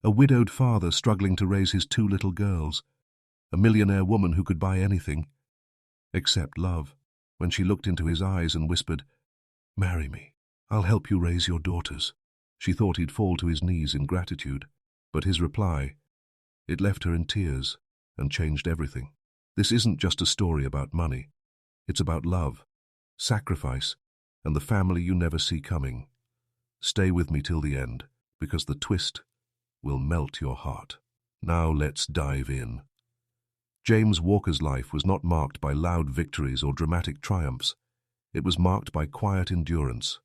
A widowed father struggling to raise his 2 little girls. A millionaire woman who could buy anything except love. When she looked into his eyes and whispered, "Marry me. I'll help you raise your daughters," she thought he'd fall to his knees in gratitude. But his reply, it left her in tears and changed everything. This isn't just a story about money. It's about love, sacrifice, and the family you never see coming. Stay with me till the end, because the twist will melt your heart. Now let's dive in. James Walker's life was not marked by loud victories or dramatic triumphs. It was marked by quiet endurance,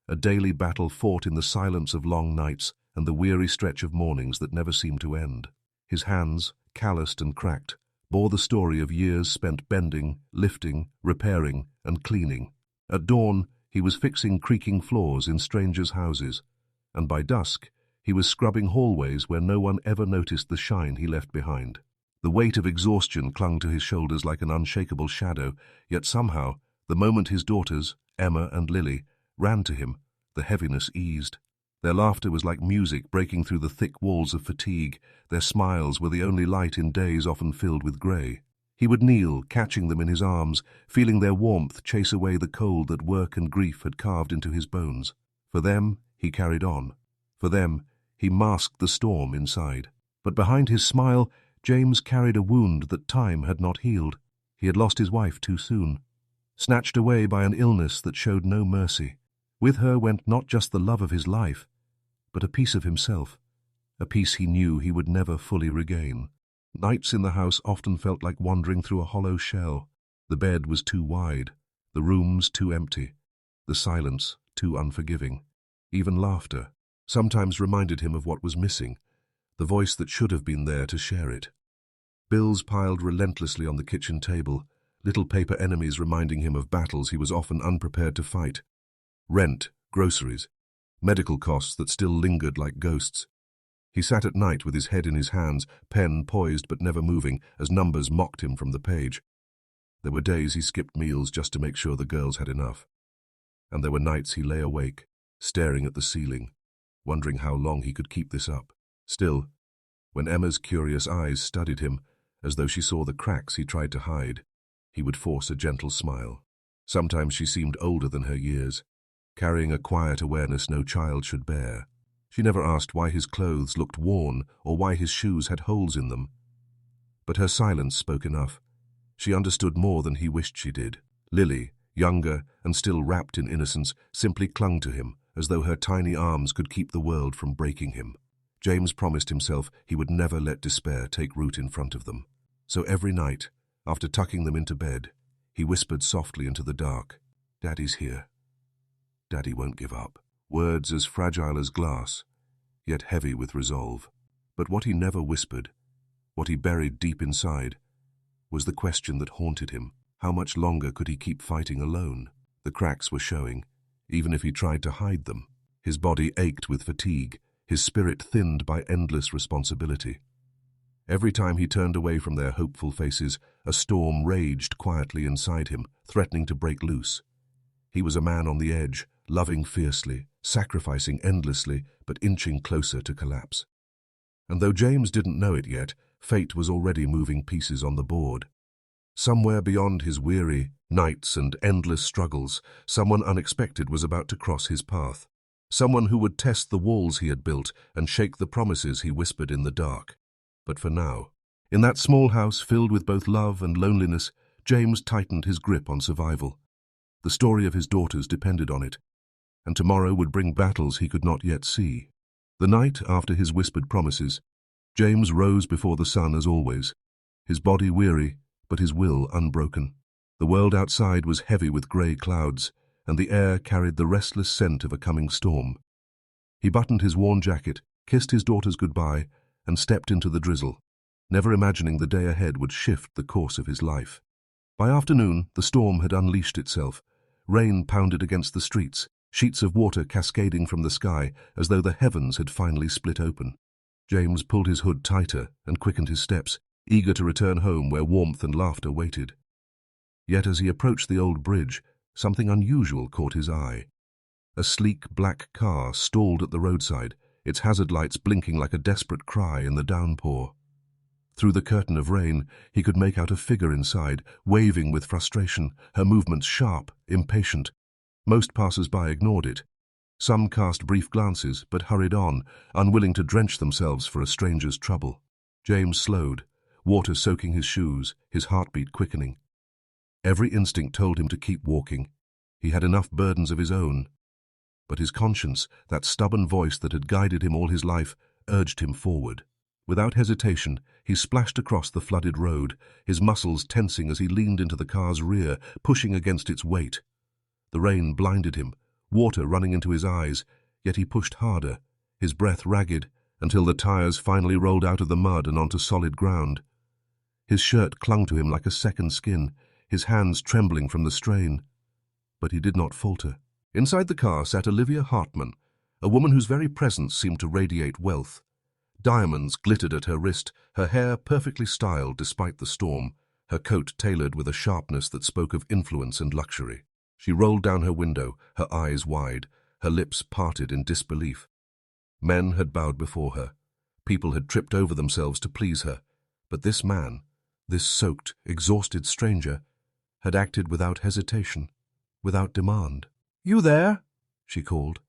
a daily battle fought in the silence of long nights and the weary stretch of mornings that never seemed to end. His hands, calloused and cracked, bore the story of years spent bending, lifting, repairing, and cleaning. At dawn, he was fixing creaking floors in strangers' houses, and by dusk, he was scrubbing hallways where no one ever noticed the shine he left behind. The weight of exhaustion clung to his shoulders like an unshakable shadow, yet somehow, the moment his daughters, Emma and Lily, ran to him, the heaviness eased. Their laughter was like music breaking through the thick walls of fatigue. Their smiles were the only light in days often filled with grey. He would kneel, catching them in his arms, feeling their warmth chase away the cold that work and grief had carved into his bones. For them, he carried on. For them, he masked the storm inside. But behind his smile, James carried a wound that time had not healed. He had lost his wife too soon, snatched away by an illness that showed no mercy. With her went not just the love of his life, but a piece of himself, a piece he knew he would never fully regain. Nights in the house often felt like wandering through a hollow shell. The bed was too wide, the rooms too empty, the silence too unforgiving. Even laughter sometimes reminded him of what was missing, the voice that should have been there to share it. Bills piled relentlessly on the kitchen table, little paper enemies reminding him of battles he was often unprepared to fight. Rent, groceries, medical costs that still lingered like ghosts. He sat at night with his head in his hands, pen poised but never moving, as numbers mocked him from the page. There were days he skipped meals just to make sure the girls had enough. And there were nights he lay awake, staring at the ceiling, wondering how long he could keep this up. Still, when Emma's curious eyes studied him, as though she saw the cracks he tried to hide, he would force a gentle smile. Sometimes she seemed older than her years, carrying a quiet awareness no child should bear. She never asked why his clothes looked worn or why his shoes had holes in them. But her silence spoke enough. She understood more than he wished she did. Lily, younger and still wrapped in innocence, simply clung to him, as though her tiny arms could keep the world from breaking him. James promised himself he would never let despair take root in front of them. So every night, after tucking them into bed, he whispered softly into the dark, "Daddy's here. Daddy won't give up." Words as fragile as glass, yet heavy with resolve. But what he never whispered, what he buried deep inside, was the question that haunted him. How much longer could he keep fighting alone? The cracks were showing, even if he tried to hide them. His body ached with fatigue, his spirit thinned by endless responsibility. Every time he turned away from their hopeful faces, a storm raged quietly inside him, threatening to break loose. He was a man on the edge, loving fiercely, sacrificing endlessly, but inching closer to collapse. And though James didn't know it yet, fate was already moving pieces on the board. Somewhere beyond his weary nights and endless struggles, someone unexpected was about to cross his path. Someone who would test the walls he had built and shake the promises he whispered in the dark. But for now, in that small house filled with both love and loneliness, James tightened his grip on survival. The story of his daughters depended on it, and tomorrow would bring battles he could not yet see. The night after his whispered promises, James rose before the sun as always, his body weary, but his will unbroken. The world outside was heavy with grey clouds, and the air carried the restless scent of a coming storm. He buttoned his worn jacket, kissed his daughters goodbye, and stepped into the drizzle, never imagining the day ahead would shift the course of his life. By afternoon, the storm had unleashed itself. Rain pounded against the streets, sheets of water cascading from the sky as though the heavens had finally split open. James pulled his hood tighter and quickened his steps, eager to return home where warmth and laughter waited. Yet as he approached the old bridge, something unusual caught his eye. A sleek black car stalled at the roadside, its hazard lights blinking like a desperate cry in the downpour. Through the curtain of rain, he could make out a figure inside, waving with frustration, her movements sharp, impatient. Most passers-by ignored it. Some cast brief glances, but hurried on, unwilling to drench themselves for a stranger's trouble. James slowed, water soaking his shoes, his heartbeat quickening. Every instinct told him to keep walking. He had enough burdens of his own. But his conscience, that stubborn voice that had guided him all his life, urged him forward. Without hesitation, he splashed across the flooded road, his muscles tensing as he leaned into the car's rear, pushing against its weight. The rain blinded him, water running into his eyes, yet he pushed harder, his breath ragged, until the tires finally rolled out of the mud and onto solid ground. His shirt clung to him like a second skin, his hands trembling from the strain. But he did not falter. Inside the car sat Olivia Hartman, a woman whose very presence seemed to radiate wealth. Diamonds glittered at her wrist, her hair perfectly styled despite the storm, her coat tailored with a sharpness that spoke of influence and luxury. She rolled down her window, her eyes wide, her lips parted in disbelief. Men had bowed before her. People had tripped over themselves to please her. But this man, this soaked, exhausted stranger, had acted without hesitation, without demand. "You there?" she called,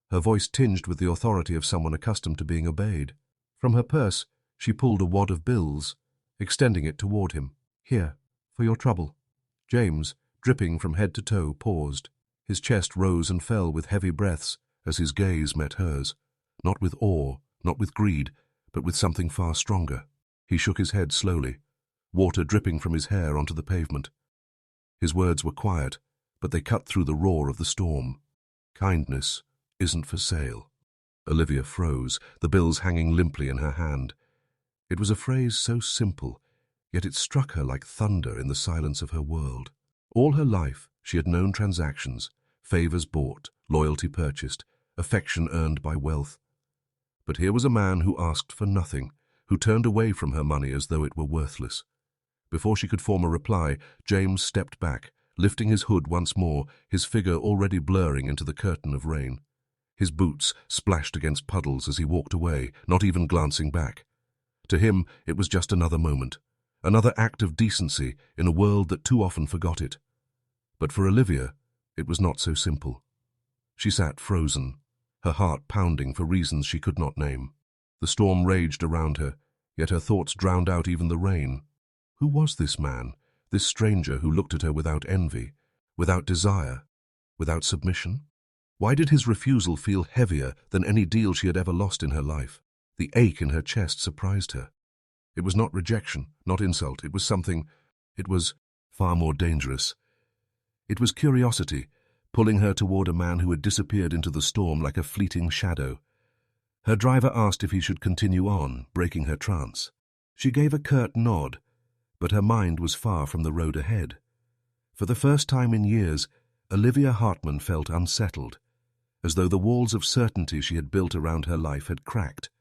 her voice tinged with the authority of someone accustomed to being obeyed. From her purse, she pulled a wad of bills, extending it toward him. "Here, for your trouble." James, dripping from head to toe, paused. His chest rose and fell with heavy breaths as his gaze met hers, not with awe, not with greed, but with something far stronger. He shook his head slowly, water dripping from his hair onto the pavement. His words were quiet, but they cut through the roar of the storm. "Kindness isn't for sale." Olivia froze, the bills hanging limply in her hand. It was a phrase so simple, yet it struck her like thunder in the silence of her world. All her life she had known transactions, favors bought, loyalty purchased, affection earned by wealth. But here was a man who asked for nothing, who turned away from her money as though it were worthless. Before she could form a reply, James stepped back, lifting his hood once more, his figure already blurring into the curtain of rain. His boots splashed against puddles as he walked away, not even glancing back. To him, it was just another moment, another act of decency in a world that too often forgot it. But for Olivia, it was not so simple. She sat frozen, her heart pounding for reasons she could not name. The storm raged around her, yet her thoughts drowned out even the rain. Who was this man, this stranger who looked at her without envy, without desire, without submission? Why did his refusal feel heavier than any deal she had ever lost in her life? The ache in her chest surprised her. It was not rejection, not insult. It was something. It was far more dangerous. It was curiosity, pulling her toward a man who had disappeared into the storm like a fleeting shadow. Her driver asked if he should continue on, breaking her trance. She gave a curt nod, but her mind was far from the road ahead. For the first time in years, Olivia Hartman felt unsettled, as though the walls of certainty she had built around her life had cracked.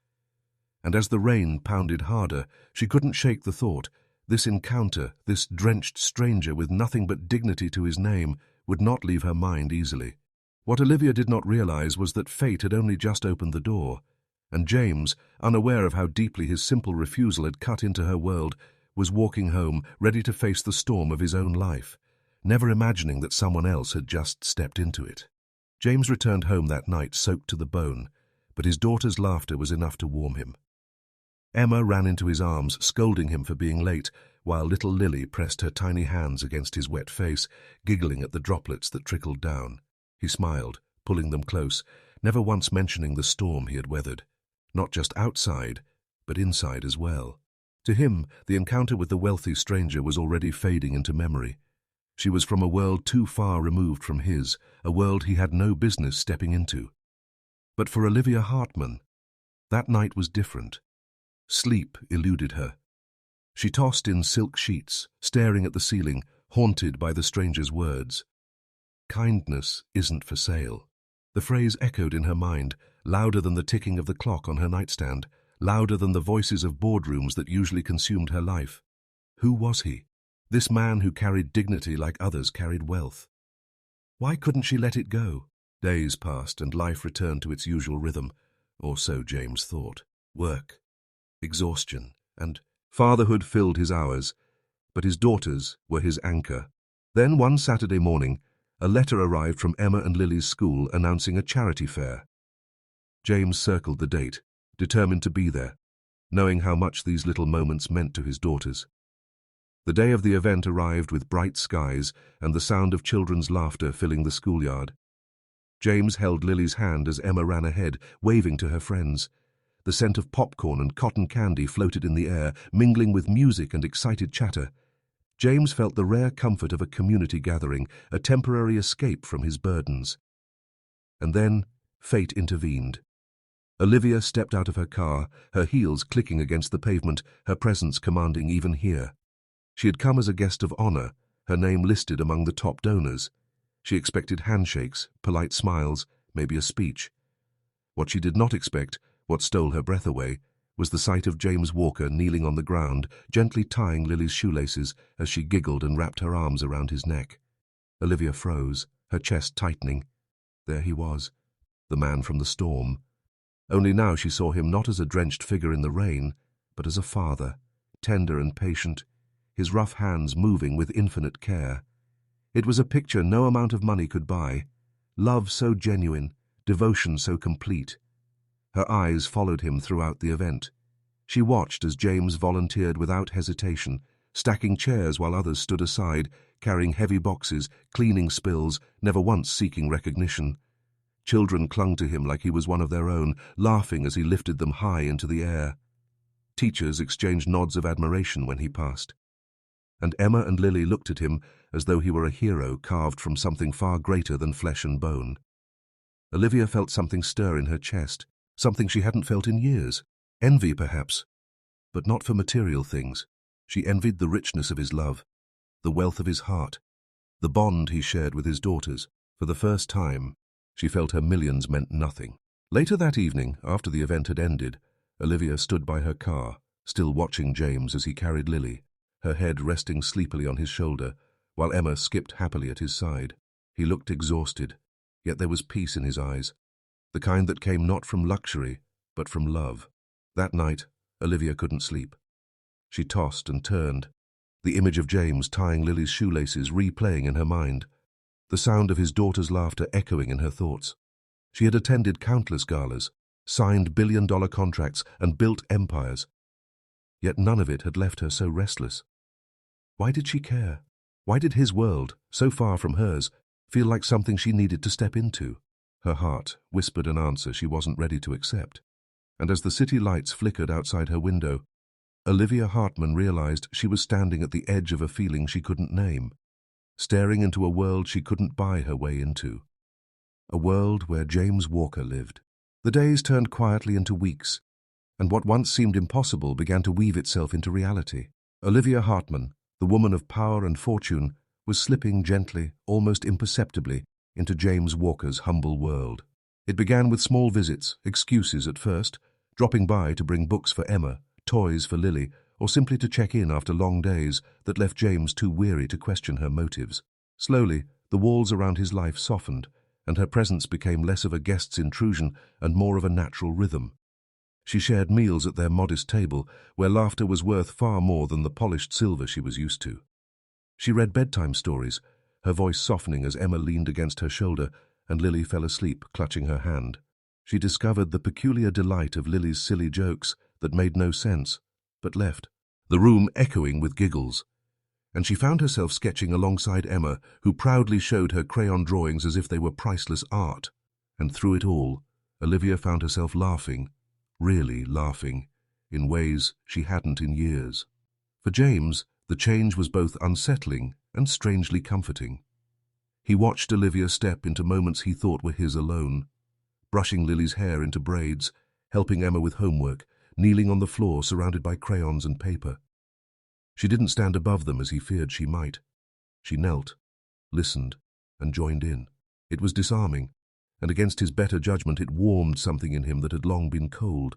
And as the rain pounded harder, she couldn't shake the thought, this encounter, this drenched stranger with nothing but dignity to his name, would not leave her mind easily. What Olivia did not realize was that fate had only just opened the door, and James, unaware of how deeply his simple refusal had cut into her world, was walking home, ready to face the storm of his own life, never imagining that someone else had just stepped into it. James returned home that night soaked to the bone, but his daughter's laughter was enough to warm him. Emma ran into his arms, scolding him for being late, while little Lily pressed her tiny hands against his wet face, giggling at the droplets that trickled down. He smiled, pulling them close, never once mentioning the storm he had weathered, not just outside, but inside as well. To him, the encounter with the wealthy stranger was already fading into memory. She was from a world too far removed from his, a world he had no business stepping into. But for Olivia Hartman, that night was different. Sleep eluded her. She tossed in silk sheets, staring at the ceiling, haunted by the stranger's words. "Kindness isn't for sale." The phrase echoed in her mind, louder than the ticking of the clock on her nightstand, louder than the voices of boardrooms that usually consumed her life. Who was he? This man who carried dignity like others carried wealth. Why couldn't she let it go? Days passed and life returned to its usual rhythm. or so James thought. Work, exhaustion, and fatherhood filled his hours, but his daughters were his anchor. Then one Saturday morning, a letter arrived from Emma and Lily's school announcing a charity fair. James circled the date, determined to be there, knowing how much these little moments meant to his daughters. The day of the event arrived with bright skies and the sound of children's laughter filling the schoolyard. James held Lily's hand as Emma ran ahead, waving to her friends. The scent of popcorn and cotton candy floated in the air, mingling with music and excited chatter. James felt the rare comfort of a community gathering, a temporary escape from his burdens. And then fate intervened. Olivia stepped out of her car, her heels clicking against the pavement, her presence commanding even here. She had come as a guest of honor, her name listed among the top donors. She expected handshakes, polite smiles, maybe a speech. What she did not expect, what stole her breath away, was the sight of James Walker kneeling on the ground, gently tying Lily's shoelaces as she giggled and wrapped her arms around his neck. Olivia froze, her chest tightening. There he was, the man from the storm. Only now she saw him not as a drenched figure in the rain, but as a father, tender and patient, his rough hands moving with infinite care. It was a picture no amount of money could buy. Love so genuine, devotion so complete. Her eyes followed him throughout the event. She watched as James volunteered without hesitation, stacking chairs while others stood aside, carrying heavy boxes, cleaning spills, never once seeking recognition. Children clung to him like he was one of their own, laughing as he lifted them high into the air. Teachers exchanged nods of admiration when he passed. And Emma and Lily looked at him as though he were a hero carved from something far greater than flesh and bone. Olivia felt something stir in her chest, something she hadn't felt in years. Envy, perhaps, but not for material things. She envied the richness of his love, the wealth of his heart, the bond he shared with his daughters. For the first time, she felt her millions meant nothing. Later that evening, after the event had ended, Olivia stood by her car, still watching James as he carried Lily, her head resting sleepily on his shoulder, while Emma skipped happily at his side. He looked exhausted, yet there was peace in his eyes, the kind that came not from luxury, but from love. That night, Olivia couldn't sleep. She tossed and turned, the image of James tying Lily's shoelaces replaying in her mind, the sound of his daughter's laughter echoing in her thoughts. She had attended countless galas, signed billion-dollar contracts, and built empires. Yet none of it had left her so restless. Why did she care? Why did his world, so far from hers, feel like something she needed to step into? Her heart whispered an answer she wasn't ready to accept. And as the city lights flickered outside her window, Olivia Hartman realized she was standing at the edge of a feeling she couldn't name, staring into a world she couldn't buy her way into. A world where James Walker lived. The days turned quietly into weeks, and what once seemed impossible began to weave itself into reality. Olivia Hartman, the woman of power and fortune, was slipping gently, almost imperceptibly, into James Walker's humble world. It began with small visits, excuses at first, dropping by to bring books for Emma, toys for Lily, or simply to check in after long days that left James too weary to question her motives. Slowly, the walls around his life softened, and her presence became less of a guest's intrusion and more of a natural rhythm. She shared meals at their modest table, where laughter was worth far more than the polished silver she was used to. She read bedtime stories, her voice softening as Emma leaned against her shoulder and Lily fell asleep, clutching her hand. She discovered the peculiar delight of Lily's silly jokes that made no sense, but left, the room echoing with giggles. And she found herself sketching alongside Emma, who proudly showed her crayon drawings as if they were priceless art. And through it all, Olivia found herself laughing, really laughing, in ways she hadn't in years. For James, the change was both unsettling and strangely comforting. He watched Olivia step into moments he thought were his alone, brushing Lily's hair into braids, helping Emma with homework, kneeling on the floor surrounded by crayons and paper. She didn't stand above them as he feared she might. She knelt, listened, and joined in. It was disarming, and against his better judgment it warmed something in him that had long been cold.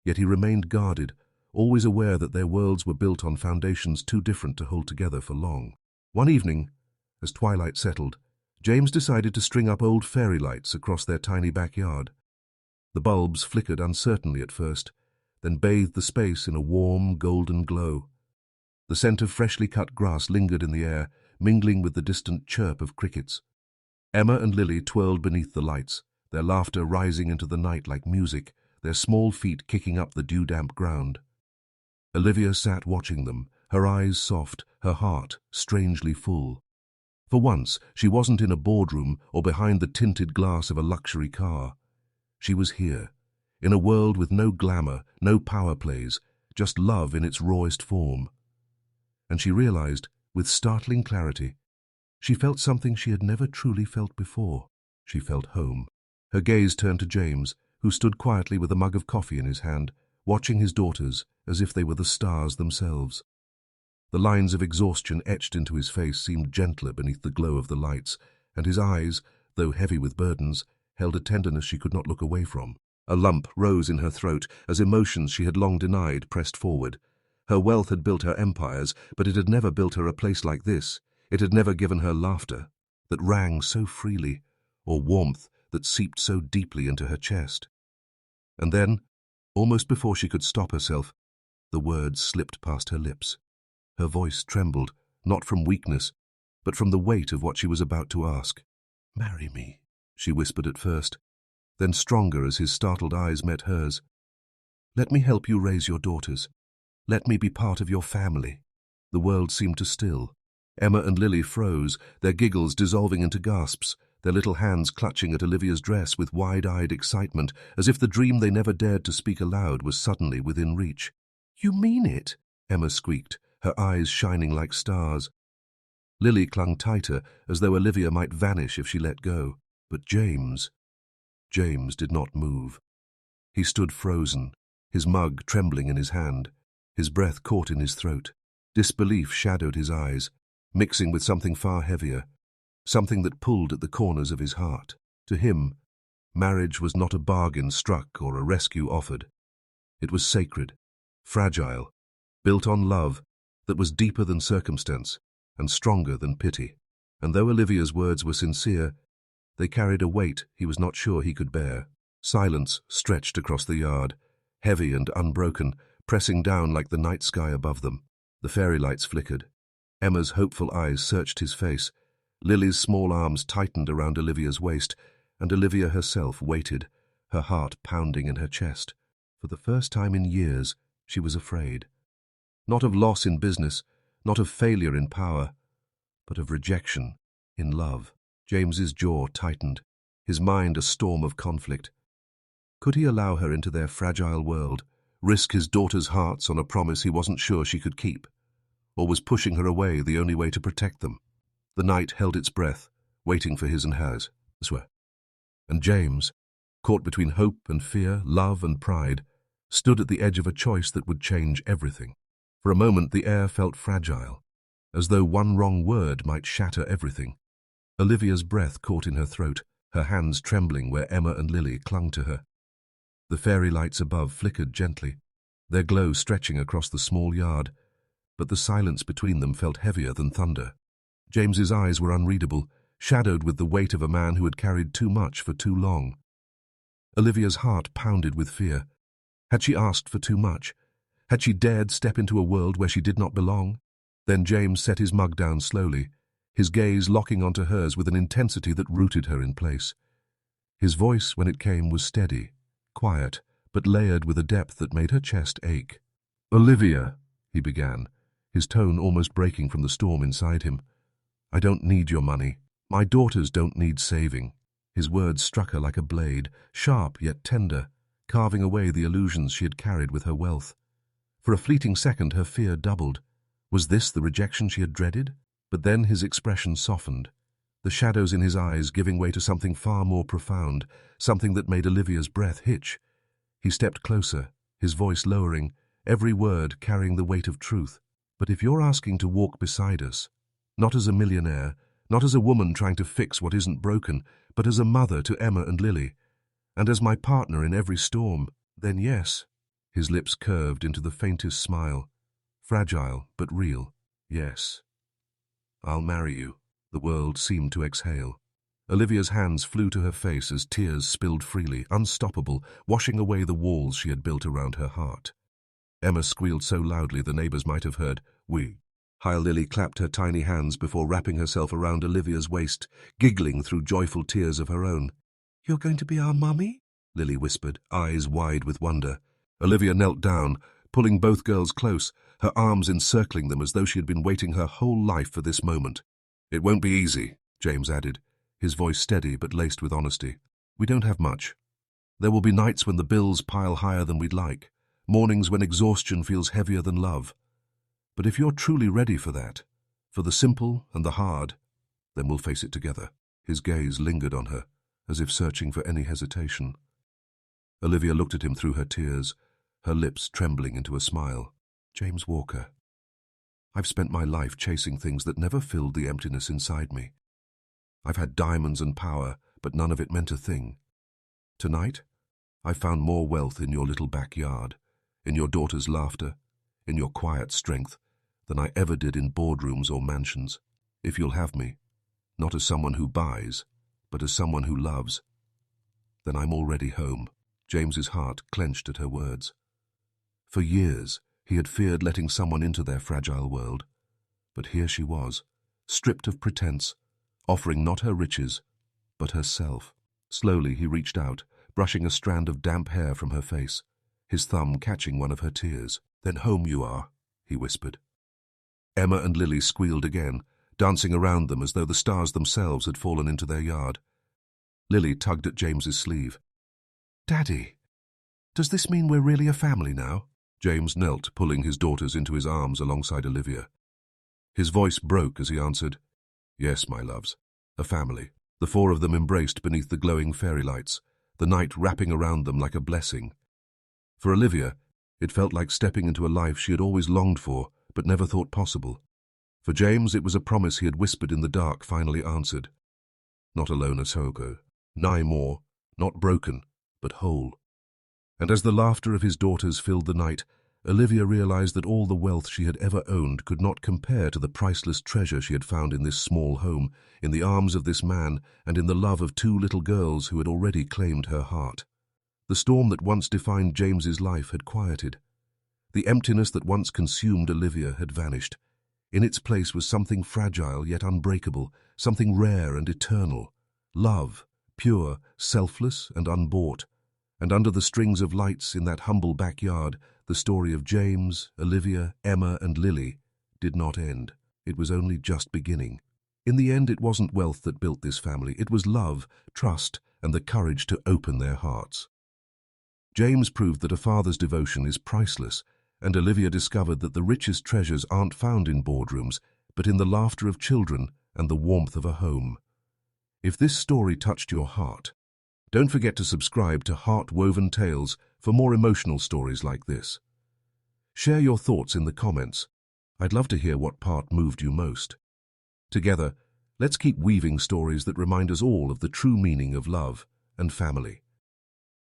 Yet he remained guarded, always aware that their worlds were built on foundations too different to hold together for long. One evening, as twilight settled, James decided to string up old fairy lights across their tiny backyard. The bulbs flickered uncertainly at first, then bathed the space in a warm, golden glow. The scent of freshly cut grass lingered in the air, mingling with the distant chirp of crickets. Emma and Lily twirled beneath the lights, their laughter rising into the night like music, their small feet kicking up the dew-damp ground. Olivia sat watching them, her eyes soft, her heart strangely full. For once, she wasn't in a boardroom or behind the tinted glass of a luxury car. She was here, in a world with no glamour, no power plays, just love in its rawest form. And she realized, with startling clarity, she felt something she had never truly felt before. She felt home. Her gaze turned to James, who stood quietly with a mug of coffee in his hand, watching his daughters as if they were the stars themselves. The lines of exhaustion etched into his face seemed gentler beneath the glow of the lights, and his eyes, though heavy with burdens, held a tenderness she could not look away from. A lump rose in her throat as emotions she had long denied pressed forward. Her wealth had built her empires, but it had never built her a place like this. It had never given her laughter that rang so freely, or warmth that seeped so deeply into her chest. And then, almost before she could stop herself, the words slipped past her lips. Her voice trembled, not from weakness, but from the weight of what she was about to ask. "Marry me," she whispered at first, then stronger as his startled eyes met hers. "Let me help you raise your daughters. Let me be part of your family." The world seemed to still. Emma and Lily froze, their giggles dissolving into gasps, their little hands clutching at Olivia's dress with wide-eyed excitement, as if the dream they never dared to speak aloud was suddenly within reach. "You mean it?" Emma squeaked, her eyes shining like stars. Lily clung tighter, as though Olivia might vanish if she let go. But James did not move. He stood frozen, his mug trembling in his hand, his breath caught in his throat. Disbelief shadowed his eyes, mixing with something far heavier, something that pulled at the corners of his heart. To him, marriage was not a bargain struck or a rescue offered. It was sacred, fragile, built on love that was deeper than circumstance and stronger than pity. And though Olivia's words were sincere, they carried a weight he was not sure he could bear. Silence stretched across the yard, heavy and unbroken, pressing down like the night sky above them. The fairy lights flickered. Emma's hopeful eyes searched his face. Lily's small arms tightened around Olivia's waist, and Olivia herself waited, her heart pounding in her chest. For the first time in years, she was afraid. Not of loss in business, not of failure in power, but of rejection in love. James's jaw tightened, his mind a storm of conflict. Could he allow her into their fragile world, risk his daughters' hearts on a promise he wasn't sure she could keep? Or was pushing her away the only way to protect them? The night held its breath, waiting for his and hers. And James, caught between hope and fear, love and pride, stood at the edge of a choice that would change everything. For a moment the air felt fragile, as though one wrong word might shatter everything. Olivia's breath caught in her throat, her hands trembling where Emma and Lily clung to her. The fairy lights above flickered gently, their glow stretching across the small yard, but the silence between them felt heavier than thunder. James's eyes were unreadable, shadowed with the weight of a man who had carried too much for too long. Olivia's heart pounded with fear. Had she asked for too much? Had she dared step into a world where she did not belong? Then James set his mug down slowly, his gaze locking onto hers with an intensity that rooted her in place. His voice, when it came, was steady, quiet, but layered with a depth that made her chest ache. "Olivia," he began, his tone almost breaking from the storm inside him. "I don't need your money. My daughters don't need saving." His words struck her like a blade, sharp yet tender, carving away the illusions she had carried with her wealth. For a fleeting second her fear doubled. Was this the rejection she had dreaded? But then his expression softened, the shadows in his eyes giving way to something far more profound, something that made Olivia's breath hitch. He stepped closer, his voice lowering, every word carrying the weight of truth. "But if you're asking to walk beside us, not as a millionaire, not as a woman trying to fix what isn't broken, but as a mother to Emma and Lily, and as my partner in every storm, then yes." His lips curved into the faintest smile, fragile but real. "Yes, I'll marry you." The world seemed to exhale. Olivia's hands flew to her face as tears spilled freely, unstoppable, washing away the walls she had built around her heart. Emma squealed so loudly the neighbors might have heard, "We." While Lily clapped her tiny hands before wrapping herself around Olivia's waist, giggling through joyful tears of her own. "You're going to be our mummy?" Lily whispered, eyes wide with wonder. Olivia knelt down, pulling both girls close, her arms encircling them as though she had been waiting her whole life for this moment. "It won't be easy," James added, his voice steady but laced with honesty. "We don't have much. There will be nights when the bills pile higher than we'd like, mornings when exhaustion feels heavier than love. But if you're truly ready for that, for the simple and the hard, then we'll face it together." His gaze lingered on her, as if searching for any hesitation. Olivia looked at him through her tears, her lips trembling into a smile. "James Walker, I've spent my life chasing things that never filled the emptiness inside me. I've had diamonds and power, but none of it meant a thing. Tonight, I found more wealth in your little backyard, in your daughter's laughter, in your quiet strength, than I ever did in boardrooms or mansions. If you'll have me, not as someone who buys, but as someone who loves, then I'm already home." James's heart clenched at her words. For years, he had feared letting someone into their fragile world. But here she was, stripped of pretense, offering not her riches, but herself. Slowly he reached out, brushing a strand of damp hair from her face, his thumb catching one of her tears. "Then home you are," he whispered. Emma and Lily squealed again, dancing around them as though the stars themselves had fallen into their yard. Lily tugged at James's sleeve. "Daddy, does this mean we're really a family now?" James knelt, pulling his daughters into his arms alongside Olivia. His voice broke as he answered, "Yes, my loves, a family." The four of them embraced beneath the glowing fairy lights, the night wrapping around them like a blessing. For Olivia, it felt like stepping into a life she had always longed for, but never thought possible. For James, it was a promise he had whispered in the dark finally answered. Not alone as Hogo, nigh more, not broken, but whole. And as the laughter of his daughters filled the night, Olivia realized that all the wealth she had ever owned could not compare to the priceless treasure she had found in this small home, in the arms of this man, and in the love of two little girls who had already claimed her heart. The storm that once defined James's life had quieted. The emptiness that once consumed Olivia had vanished. In its place was something fragile yet unbreakable, something rare and eternal. Love, pure, selfless and unbought. And under the strings of lights in that humble backyard, the story of James, Olivia, Emma and Lily did not end. It was only just beginning. In the end, it wasn't wealth that built this family. It was love, trust, and the courage to open their hearts. James proved that a father's devotion is priceless, and Olivia discovered that the richest treasures aren't found in boardrooms, but in the laughter of children and the warmth of a home. If this story touched your heart, don't forget to subscribe to Heart-Woven Tales for more emotional stories like this. Share your thoughts in the comments. I'd love to hear what part moved you most. Together, let's keep weaving stories that remind us all of the true meaning of love and family.